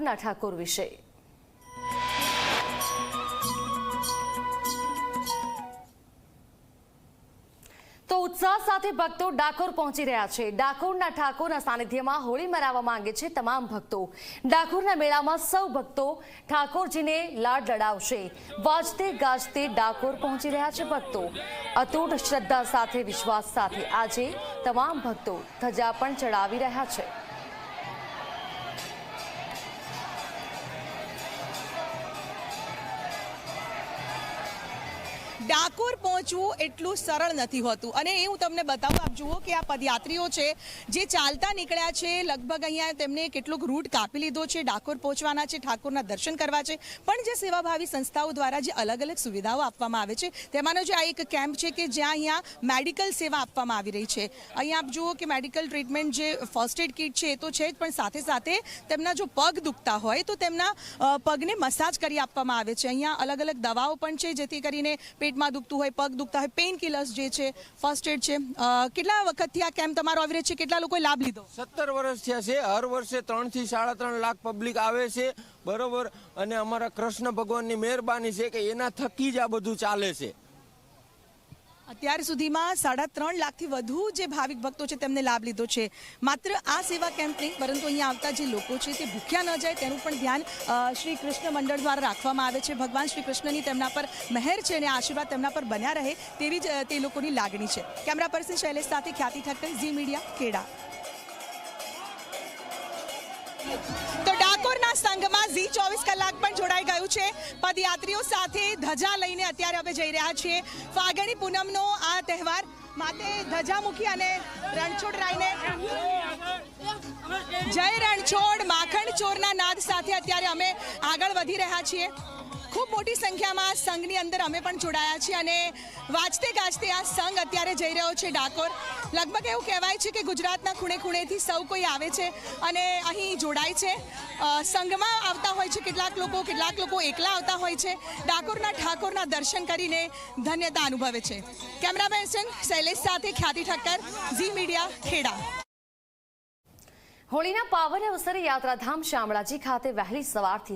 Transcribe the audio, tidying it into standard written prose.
ડાકોરના ઠાકોર વિશે। તો ઉત્સાહ સાથે ભક્તો ડાકોર પહોંચી રહ્યા છે। ડાકોરના ઠાકોરના સાનિધ્યમાં હોળી મનાવવા માંગે છે તમામ ભક્તો। ડાકોરના મેળામાં સૌ ભક્તો ઠાકોરજીને લાડ લડાવશે। વાજતે ગાજતે ડાકોર પહોંચી રહ્યા છે ભક્તો। અતૂટ શ્રદ્ધા સાથે વિશ્વાસ સાથે આજે તમામ ભક્તો ધજા પણ ચડાવી રહ્યા છે। ડાકોર પહોંચવું એટલું સરળ નથી હોતું અને એ હું તમને બતાવું। આપ જુઓ કે આ પદયાત્રીઓ છે જે ચાલતા નીકળ્યા છે। લગભગ અહીંયા તેમને કેટલોક રૂટ કાપી લીધો છે। ડાકોર પહોંચવાના છે, ઠાકોરના દર્શન કરવા છે। પણ જે સેવાભાવી સંસ્થાઓ દ્વારા જે અલગ અલગ સુવિધાઓ આપવામાં આવે છે તેમાંનો જે આ એક કેમ્પ છે કે જ્યાં અહીંયા મેડિકલ સેવા આપવામાં આવી રહી છે। અહીંયા આપ જુઓ કે મેડિકલ ટ્રીટમેન્ટ જે ફર્સ્ટ એડ કિટ છે એ તો છે જ, પણ સાથે સાથે તેમના જો પગ દુખતા હોય તો તેમના પગને મસાજ કરી આપવામાં આવે છે। અહીંયા અલગ અલગ દવાઓ પણ છે જેથી કરીને પેટમાં દુખતું હોય, પગ દુખતા હોય, પેઇન કિલર્સ જે છે, ફર્સ્ટ એડ છે। કેટલા વખતથી આ કેમ્પ તમારો આવી રહ્યો છે? કેટલા લોકોએ લાભ લીધો? 17 વર્ષ થયા છે। હર વર્ષે 3 થી 3.5 લાખ પબ્લિક આવે છે, બરોબર। અને અમારા કૃષ્ણ ભગવાનની મહેરબાની છે કે એના થકી જ આ બધું ચાલે છે। અત્યાર સુધીમાં 3.5 લાખથી વધુ જે ભાવિક ભક્તો છે તેમને લાભ લીધો છે। માત્ર આ સેવા કેમ્પ નહીં, પરંતુ અહીંયા આવતા જે લોકો છે તે ભૂખ્યા ન જાય તેનું પણ ધ્યાન શ્રી કૃષ્ણ મંડળ દ્વારા રાખવામાં આવે છે। ભગવાન શ્રી કૃષ્ણની તેમના પર મહેર છે અને આશીર્વાદ તેમના પર બન્યા રહે તેવી જ તે લોકોની લાગણી છે। કેમેરા પર્સન શૈલેષ સાથે ખ્યાતિ ઠક્કર, ઝી મીડિયા, ખેડા। તો ડાકોરના સંઘમાં ઝી 24 કલાક પણ જોડાઈ ગયું છે। પદયાત્રીઓ સાથે ધજા લઈને અત્યારે અમે જઈ રહ્યા છીએ। ફાગણી પૂનમનો આ તહેવાર માતે ધજા મૂકી અને રણછોડ રાયને જય રણછોડ માખણ ચોરના નાદ સાથે અત્યારે અમે આગળ વધી રહ્યા છીએ। ખૂબ મોટી સંખ્યામાં સંઘની અંદર અમે પણ જોડાયા છીએ અને વાજતે ગાજતે આ સંઘ અત્યારે જઈ રહ્યો છે ડાકોર। લગભગ એવું કહેવાય છે કે ગુજરાતના ખૂણે ખૂણેથી સૌ કોઈ આવે છે અને અહીં જોડાય છે। સંઘમાં આવતા હોય છે કેટલાક લોકો એકલા આવતા હોય છે। ડાકોરના ઠાકોરના દર્શન કરીને ધન્યતા અનુભવે છે। કેમેરા પર્સન શૈલેષ સાથે ખ્યાતિ ઠક્કર, ઝી મીડિયા, ખેડા। હોળીના પાવન અવસરે યાત્રાધામ શામળાજી ખાતે વહેલી સવારથી